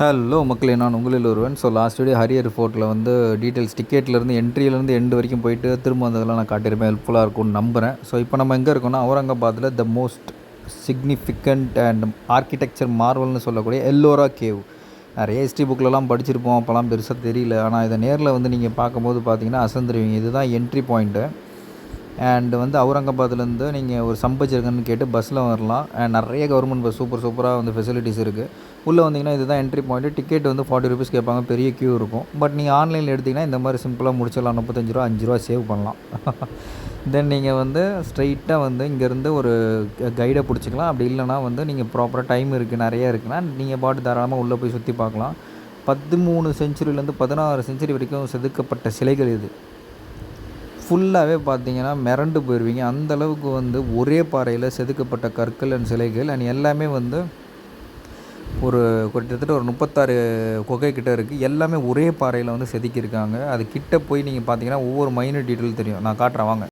Hello மக்களே, நான் உங்களில் ஒருவன். ஸோ லாஸ்ட் வீடியோ ஹரியர் ஃபோர்ட்டில் வந்து டீட்டெயில்ஸ் டிக்கெட்லேருந்து என்ட்ரியிலேருந்து எண்டு வரைக்கும் போயிட்டு திரும்ப வந்ததெல்லாம் நான் காட்டியிருப்பேன். ஹெல்ப்ஃபுல்லாக இருக்கும்னு நம்புகிறேன். ஸோ இப்போ நம்ம எங்கே இருக்கோம்னா அவுரங்காபாத்தில் the most significant and architecture மார்வல்னு சொல்லக்கூடிய எல்லோரா கேவ். நிறைய ஹிஸ்ட்ரி புக்கிலலாம் படிச்சிருப்போம், அப்போலாம் பெருசாக தெரியல. ஆனால் இதை நேரில் வந்து நீங்கள் பார்க்கும்போது பார்த்தீங்கன்னா அசந்துருவீங்க. இதுதான் என்ட்ரி பாயிண்ட்டு. அண்ட் வந்து அவுரங்காபாத்லேருந்து நீங்கள் ஒரு சம்பஜர்கன்னு கேட்டு பஸ்ஸில் வரலாம். அண்ட் நிறைய கவர்மெண்ட் பஸ் சூப்பராக வந்து ஃபெசிலிட்டிஸ் இருக்குது. உள்ளே வந்தீங்கன்னா இதுதான் என்ட்ரி பாயிண்ட்டு. டிக்கெட் வந்து 40 ருபீஸ் கேட்பாங்க, பெரிய க்யூ இருக்கும். பட் நீங்கள் ஆன்லைனில் எடுத்திங்கன்னா இந்த மாதிரி சிம்பிளாக முடிச்சிடலாம். 35 ரூபா 5 ரூபா சேவ் பண்ணலாம். தென் நீங்கள் வந்து ஸ்ட்ரைட்டாக வந்து இங்கேருந்து ஒரு கைடை பிடிச்சிக்கலாம். அப்படி இல்லைனா வந்து நீங்கள் ப்ராப்பராக டைம் இருக்குது, நிறைய இருக்குன்னா நீங்கள் பாட்டு தாராளமாக உள்ளே போய் சுற்றி பார்க்கலாம். 13 செஞ்சுரியிலேருந்து 16 செஞ்சுரி வரைக்கும் செதுக்கப்பட்ட சிலைகள் இது. ஃபுல்லாகவே பார்த்தீங்கன்னா மிரண்டு போயிடுவீங்க. அந்தளவுக்கு வந்து ஒரே பாறையில் செதுக்கப்பட்ட கற்கள் அண்ட் சிலைகள் அண்ட் எல்லாமே வந்து ஒரு கிட்டத்தட்ட ஒரு 36 குகை கிட்ட இருக்குது. எல்லாமே ஒரே பாறையில் வந்து செதுக்கியிருக்காங்க. அது கிட்ட போய் நீங்கள் பார்த்தீங்கன்னா ஒவ்வொரு மைன்யூட் டீட்டெயில் தெரியும். நான் காட்டுறேன் வாங்க.